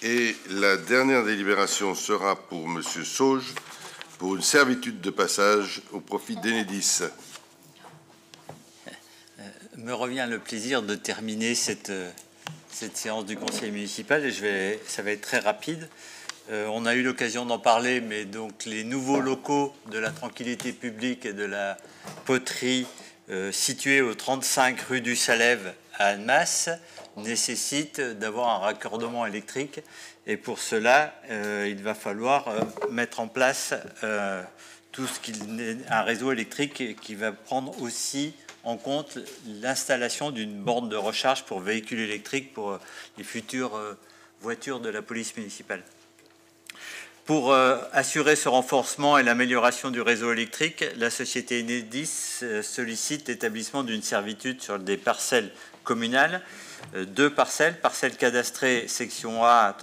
Et la dernière délibération sera pour Monsieur Sauge, pour une servitude de passage au profit d'Enedis. Me revient le plaisir de terminer cette séance du conseil municipal et ça va être très rapide. On a eu l'occasion d'en parler, mais donc les nouveaux locaux de la tranquillité publique et de la poterie situés au 35 rue du Salève à Annemasse nécessitent d'avoir un raccordement électrique. Et pour cela, il va falloir mettre en place un réseau électrique qui va prendre aussi en compte l'installation d'une borne de recharge pour véhicules électriques pour les futures voitures de la police municipale. Pour assurer ce renforcement et l'amélioration du réseau électrique, la société Enedis sollicite l'établissement d'une servitude sur des parcelles communales. Deux parcelles cadastrées section A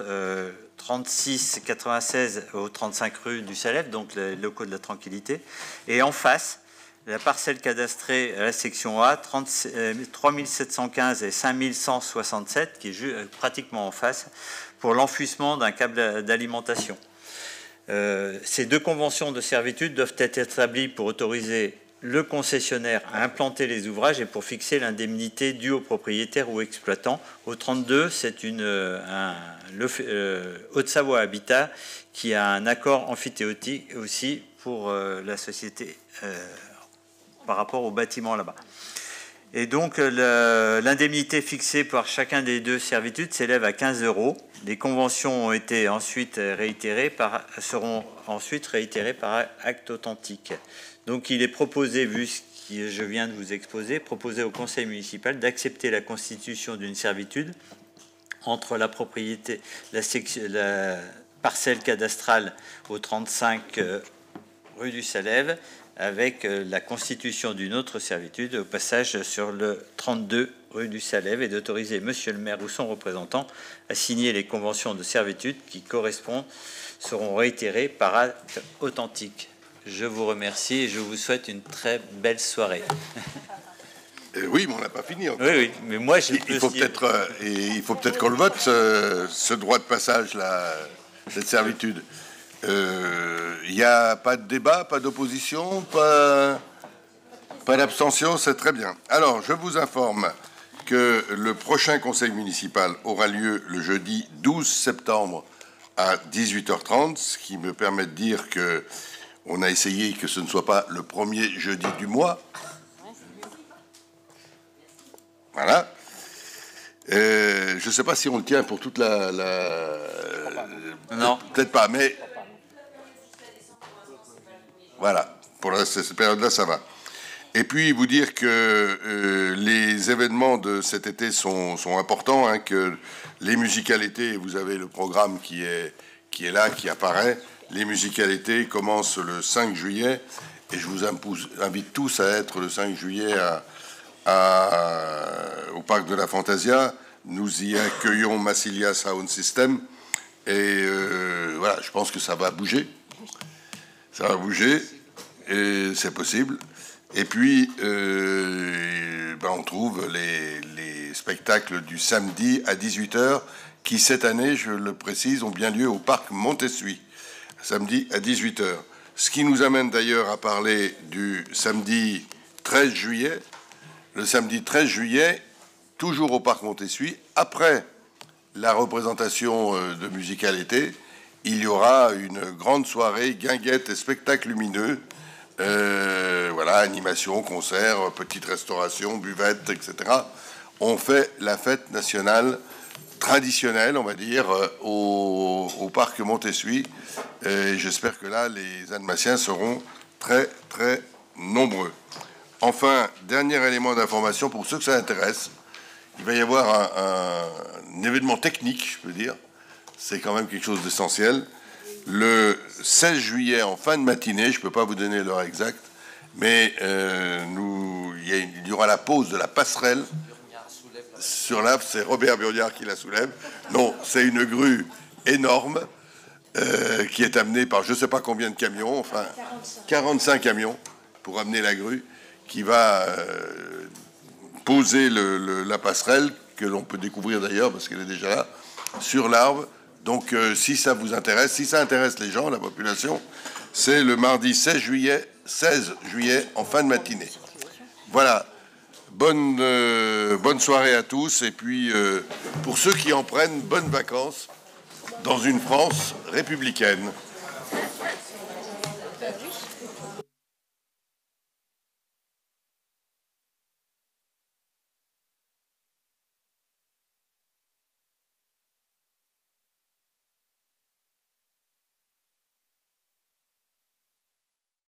3696 au 35 rue du Salève, donc les locaux de la tranquillité, et en face, la parcelle cadastrée à la section A 3715 et 5167, qui est pratiquement en face, pour l'enfouissement d'un câble d'alimentation. Ces deux conventions de servitude doivent être établies pour autoriser le concessionnaire à implanter les ouvrages et pour fixer l'indemnité due au propriétaire ou exploitant. Au 32, c'est Haute-Savoie Habitat qui a un accord amphithéotique aussi pour la société par rapport au bâtiment là-bas. Et donc, l'indemnité fixée par chacun des deux servitudes s'élève à 15 €. Les conventions ont été ensuite seront ensuite réitérées par acte authentique. Donc, il est proposé, vu ce que je viens de vous exposer, proposé au conseil municipal d'accepter la constitution d'une servitude entre la propriété, la parcelle cadastrale au 35 rue du Salève, avec la constitution d'une autre servitude au passage sur le 32 rue du Salève, et d'autoriser monsieur le maire ou son représentant à signer les conventions de servitude qui correspondent seront réitérées par acte authentique. Je vous remercie et je vous souhaite une très belle soirée. Oui, mais on n'a pas fini encore. Oui, mais moi il faut peut-être qu'on le vote, ce droit de passage, cette servitude. Il n'y a pas de débat, pas d'opposition, pas d'abstention, c'est très bien. Alors, je vous informe que le prochain conseil municipal aura lieu le jeudi 12 septembre à 18h30, ce qui me permet de dire que on a essayé que ce ne soit pas le premier jeudi du mois. Voilà. Je ne sais pas si on le tient pour toute la... Non. Peut-être pas, mais... Voilà, pour cette période-là, ça va. Et puis, vous dire que les événements de cet été sont importants, hein, que les musicalités, vous avez le programme qui est là, qui apparaît. Les musicalités commencent le 5 juillet, et je vous invite tous à être le 5 juillet au Parc de la Fantasia. Nous y accueillons Massilia Sound System, et voilà, je pense que ça va bouger. Ça va bouger, et c'est possible. Et puis, on trouve les spectacles du samedi à 18h, qui, cette année, je le précise, ont bien lieu au Parc Montessuie, samedi à 18h. Ce qui nous amène d'ailleurs à parler du samedi 13 juillet. Le samedi 13 juillet, toujours au Parc Montessuie, après la représentation de musicalité, il y aura une grande soirée guinguette et spectacle lumineux. Voilà, animation, concert, petite restauration, buvette, etc. On fait la fête nationale traditionnelle, on va dire, au Parc Montessuie. Et j'espère que là, les Annemassiens seront très, très nombreux. Enfin, dernier élément d'information pour ceux que ça intéresse. Il va y avoir un événement technique, je peux dire. C'est quand même quelque chose d'essentiel. Le 16 juillet, en fin de matinée, je ne peux pas vous donner l'heure exacte, mais il y aura la pose de la passerelle sur l'Ave. C'est Robert Burdiard qui la soulève. Non, c'est une grue énorme qui est amenée par je ne sais pas combien de camions, enfin 45 camions pour amener la grue, qui va poser la passerelle, que l'on peut découvrir d'ailleurs parce qu'elle est déjà là, sur l'Arve, Donc, si ça vous intéresse, si ça intéresse les gens, la population, c'est le mardi 16 juillet en fin de matinée. Voilà. Bonne soirée à tous. Et puis, pour ceux qui en prennent, bonnes vacances dans une France républicaine.